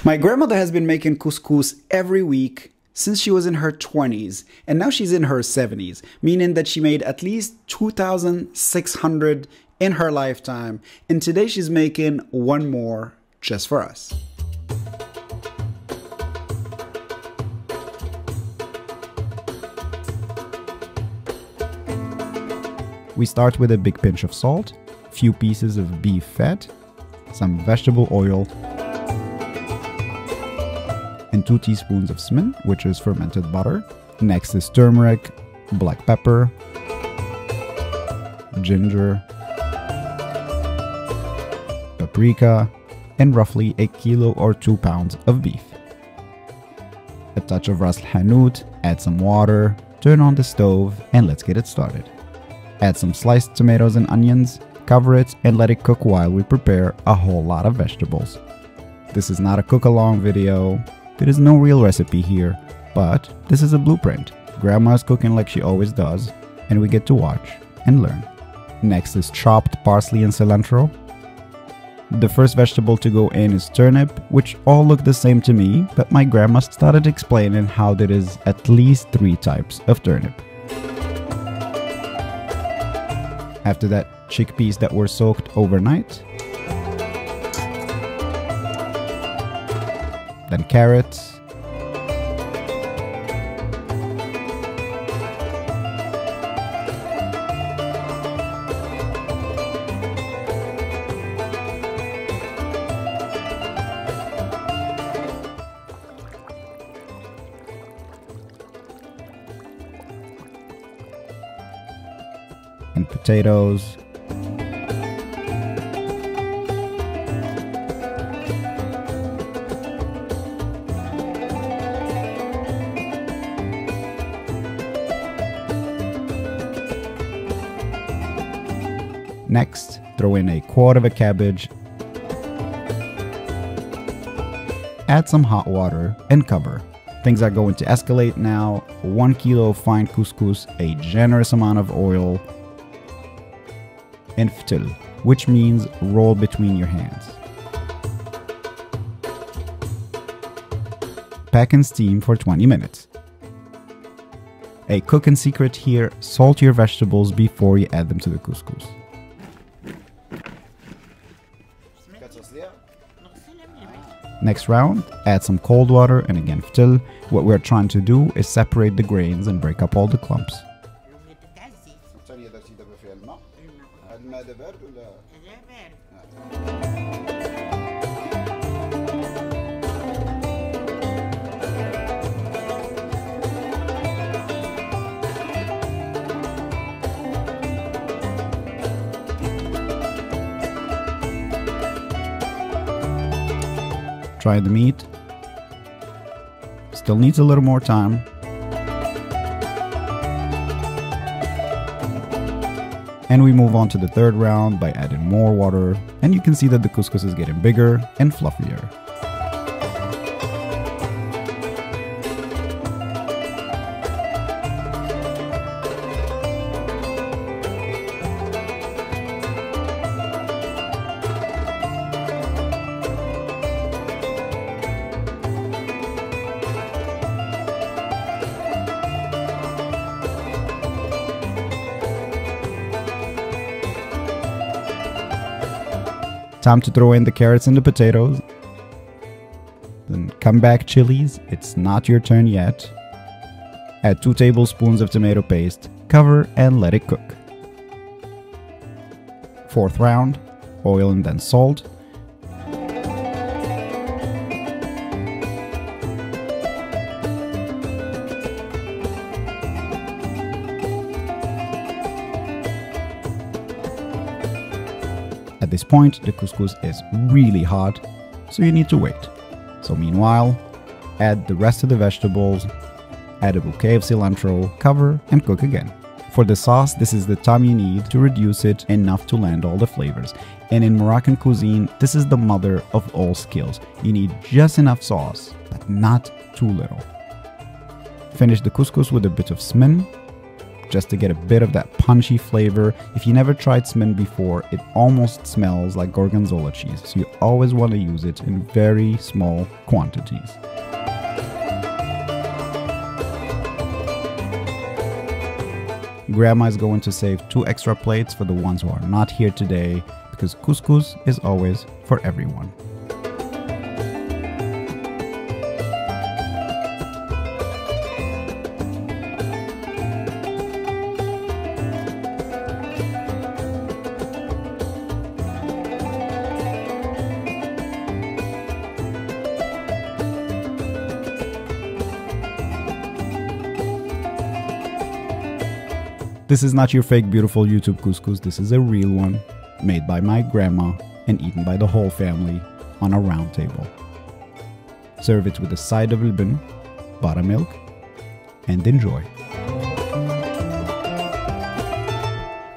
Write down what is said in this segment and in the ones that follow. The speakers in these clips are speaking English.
My grandmother has been making couscous every week since she was in her 20s, and now she's in her 70s, meaning that she made at least 2,600 in her lifetime, and today she's making one more just for us. We start with a big pinch of salt, few pieces of beef fat, some vegetable oil, and 2 teaspoons of Simo, which is fermented butter. Next is turmeric, black pepper, ginger, paprika, and roughly 1 kilo or 2 pounds of beef. A touch of ras hanout, add some water, turn on the stove, and let's get it started. Add some sliced tomatoes and onions, cover it, and let it cook while we prepare a whole lot of vegetables. This is not a cook-along video. There is no real recipe here, but this is a blueprint. Grandma is cooking like she always does, and we get to watch and learn. Next is chopped parsley and cilantro. The first vegetable to go in is turnip, which all look the same to me, but my grandma started explaining how there is at least 3 types of turnip. After that, chickpeas that were soaked overnight. Then carrots. And potatoes. Next, throw in 1/4 of a cabbage. Add some hot water and cover. Things are going to escalate now. 1 kilo of fine couscous, a generous amount of oil, and ftil, which means roll between your hands. Pack and steam for 20 minutes. A cooking secret here, salt your vegetables before you add them to the couscous. Next round, add some cold water and again ftil. What we're trying to do is separate the grains and break up all the clumps. Try the meat. Still needs a little more time. And we move on to the third round by adding more water, and you can see that the couscous is getting bigger and fluffier. Time to throw in the carrots and the potatoes. Then come back chilies, it's not your turn yet. Add 2 tablespoons of tomato paste, cover and let it cook. Fourth round, oil and then salt. At this point, the couscous is really hot, so you need to wait. So meanwhile, add the rest of the vegetables, add a bouquet of cilantro, cover, and cook again. For the sauce, this is the time you need to reduce it enough to land all the flavors. And in Moroccan cuisine, this is the mother of all skills. You need just enough sauce, but not too little. Finish the couscous with a bit of Simo, just to get a bit of that punchy flavor. If you never tried Simo before, it almost smells like gorgonzola cheese, so you always want to use it in very small quantities. Grandma is going to save 2 extra plates for the ones who are not here today, because couscous is always for everyone. This is not your fake beautiful YouTube couscous, this is a real one, made by my grandma and eaten by the whole family on a round table. Serve it with a side of lbn, buttermilk, and enjoy.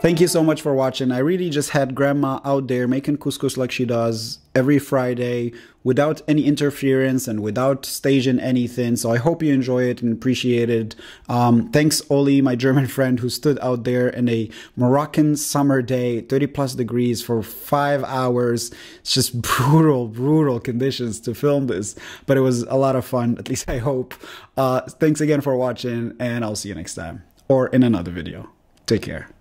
Thank you so much for watching. I really just had grandma out there making couscous like she does every Friday without any interference and without staging anything. So I hope you enjoy it and appreciate it. Thanks Oli, my German friend, who stood out there in a Moroccan summer day, 30+ degrees for 5 hours. It's just brutal conditions to film this, but it was a lot of fun, at least I hope. Thanks again for watching, and I'll see you next time or in another video. Take care.